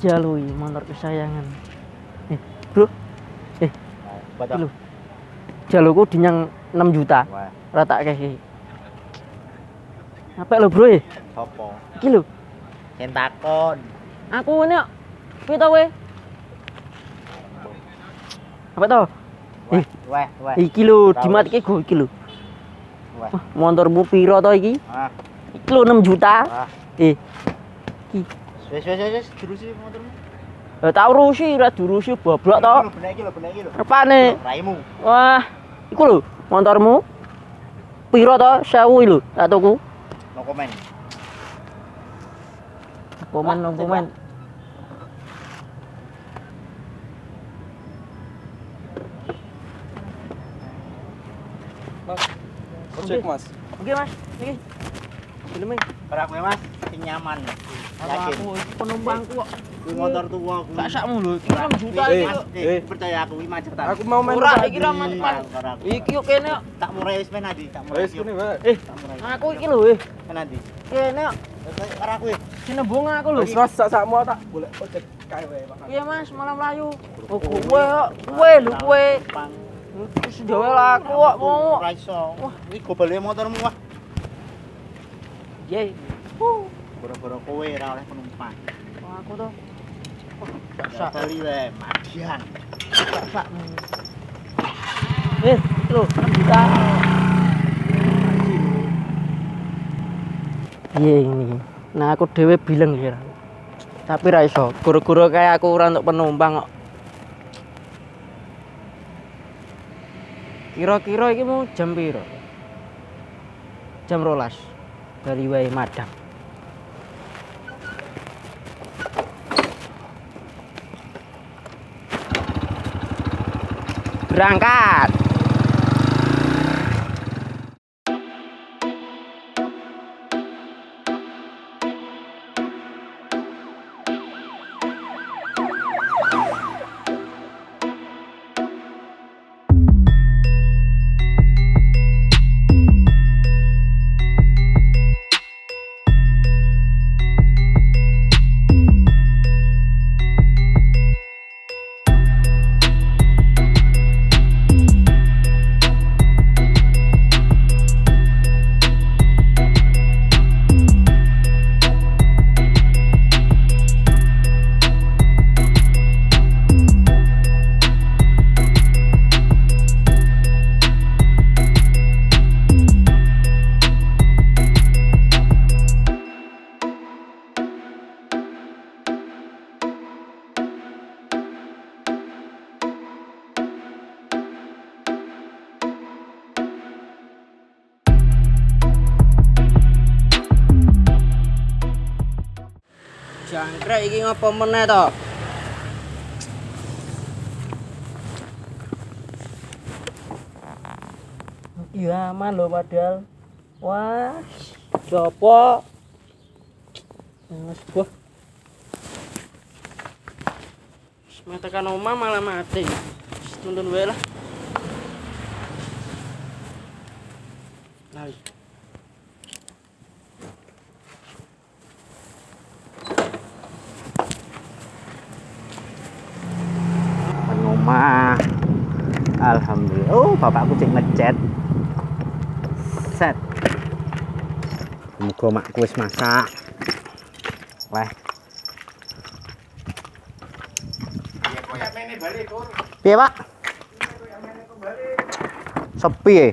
Jalui motor kesayangan. Bro. Lu. Jaluku dinyang 6 juta. Rata kayak apa lo bro? Apa? Iki lho. Sing takon. Aku ini piye to kowe? Apa to? Weh. Iki lho dimatike go iki lho. Weh. Wah, motormu piro to iki? Ah. Iki lho 6 juta. Iki. Wes terusi motormu. Tak urusi, ra diurusi boblok to. Benek iki lho. Apane? Raimu. Wah, iku lho motormu. Piro to? 1000 lho, tak tuku. No komen. Komen. Mas, ojek mas. Oke mas, iki. Filming. Berak Mas, sing nyaman. Yakin. Aku iki penumpangku kok. Kuwi motor tuwa kuwi. Gak sakmu lho, iki 6 juta Eh, iki. Percaya aku iki macetan. Aku mau main Ora tadi. iki ra macet. Iki yo kene kok. Tak murai wis men adi, tak murai. Wes kene wae. Tak murai. Aku iki lho Men adi. Kene kok. Ora kuwi. Sinembung aku lho. Wes mas sakmu tak boleh ojek kae wae Pak. Iya mas, malam melayu. Oh kowe kok. Kowe lho kowe. Wis jawe lah aku kok mau. Ora iso. Wah, iki gobele motormu wah. Ye. Boro-boro kowe ora oleh penumpang. Aku to. Sak bali wae, madian. Sakmu. Iki lho 6 juta. Iya ini. Nah aku dhewe bilang ya. Tapi ra iso. Guru-guru kayak aku ora untuk penumpang kok. Kira-kira iki mau jam piro? Jam 12. Dari wae Madang. Berangkat. Jangkrik iki ngopo meneh to? Iya aman lho padahal. Wah, jopo. Mas buah. Metekan omah malah mati. Tuntun wae lah. Lali. Rumah. Alhamdulillah. Oh, bapakku cek ngechat. Set. Muga makku wis masak. Wah. Piye, Pak? Sepi e.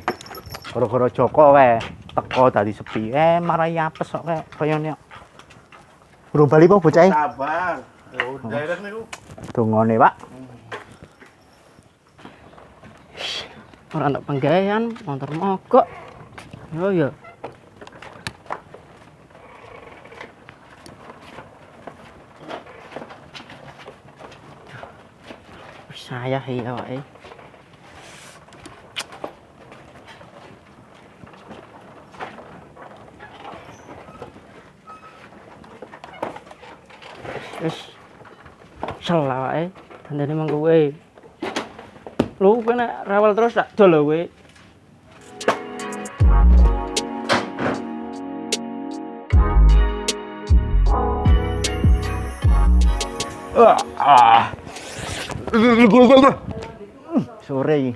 Gara-gara Joko wae teko dadi sepi. Marai apes kok kayane. Burung bali apa bocah e? Sabar. Ya udah rek niku. Dongone, Pak. Ora ana penggawean, motor mogok. Yo yo. Saya iya wae. Wis salah wae. Dandane mangko kowe. Lho kowe nek rawel terus tak dol lho kowe. Sore iki.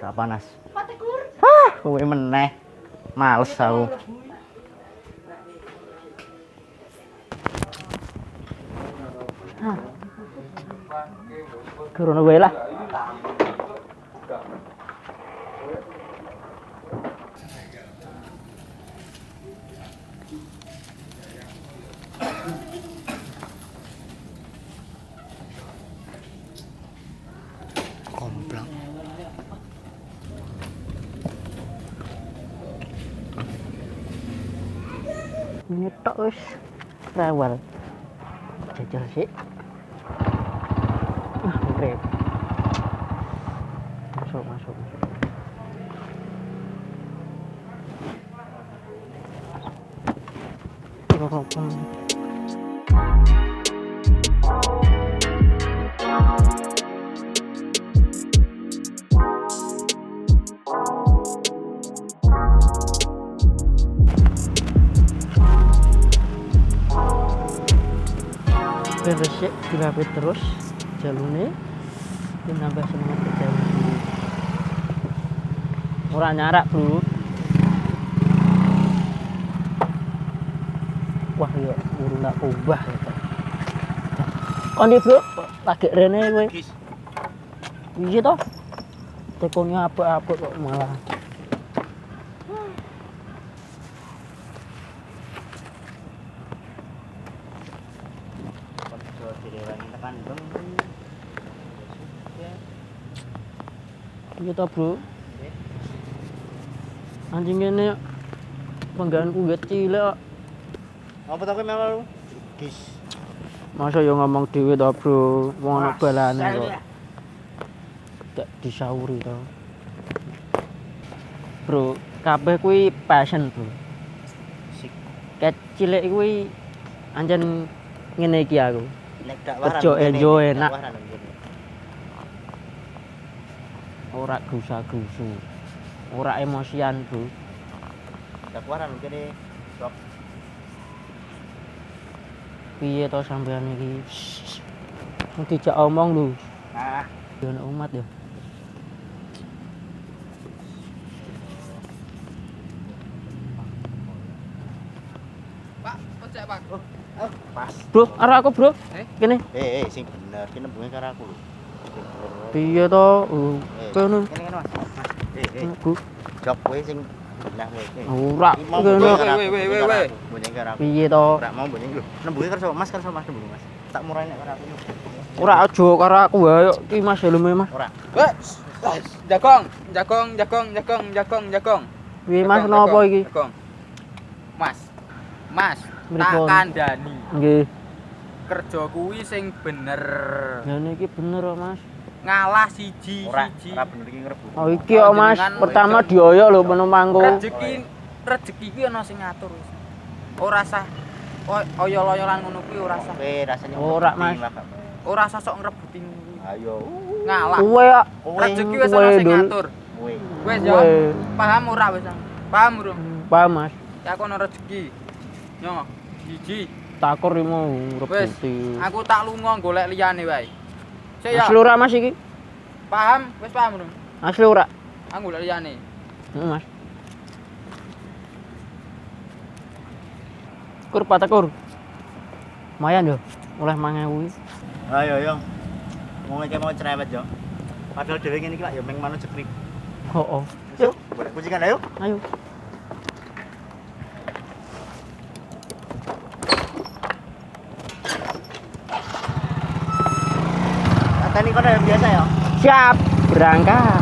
Tak panas. Kowe meneh. Males aku. Gerono wae lah. Komplak. Nyetok wis rawel. Jajal sik. Oke. Masuk. Rokok. Beres sik dirapit terus jalune nambah semangat ke jalur. Ora nyarak, Bro. Wah, ya urung tak ubah ya. Kon iki, Bro, lagi rene kowe. Iya toh? Tekonya apik-apik kok malah. Iya toh, Bro. Anjing ini penggaanku kecil kok. Apa to kowe melu? Gis. Masa yo ngomong dhewe toh, Bro. Wong ana balane kok. Gak disauri toh. Bro, kabeh kuwi passion, Bro. Sik. Kecilik kuwi anjen ngene iki aku. Nek gak Kerja waran. enjoy enak. Ora grusa-grusu. Ora emosian, Bro. Gak waran kene. Sok. Piye to sampean iki? Mung dijak omong lho. Nah, Yo ana umat ya. Pak, ojek Pak. pas. Bro, arek aku, Bro. Kene. Sing bener, ki nembunge karo aku lho. Piye to? Kene. Kene Mas. Mas. Bu. Jok kowe sing bener kowe. Ora kene. Weh. Mbunyi karo aku. Piye to? Ora mau mbunyi lho. Nembunge karo Mas nembunge Mas. Tak murah nek karo aku. Ora aja karo aku wae. Ki Mas helme Mas. Ora. Jakong. Piye Mas napa iki? Jakong. Mas, tak Mripun? kandhani. Nggih. Kerja kuwi sing bener. Ngene iki bener kok, Mas. Ngalah siji. Ora bener iki ngrebut. Oh iki kok Mas, pertama dioyok lho penumpangku. Rezeki ki ana sing ngatur wis. Ora sah oyol-oyolan ngono kuwi ora sah. Kowe rasane Ora, Mas. Ora sah sok ngrebuti Ayo. ngalah. Kowe kok Rezeki wis ana sing ngatur. Kowe. Wis ya. Paham ora wis? Paham urung? Paham, Mas. Ya aku ana rezeki. Yo, siji. Takur iki mau Wis, rebuti. aku tak lunga golek liyane wae. Sik ya. Asli ora Mas iki? Paham? Wis paham urung? Asli ora? Aku golek liyane. Heeh, Mas. Kur patakur. Lumayan yo. Oleh 5.000 iki. Ayo yo. Wong iki mau cerewet yo. Padahal dhewe ngene iki lak yo meng manut cekrip. Hooh. Yuk, boleh kucingan ayo. Ayo. Tadi kono yang biasa ya. Siap, berangkat.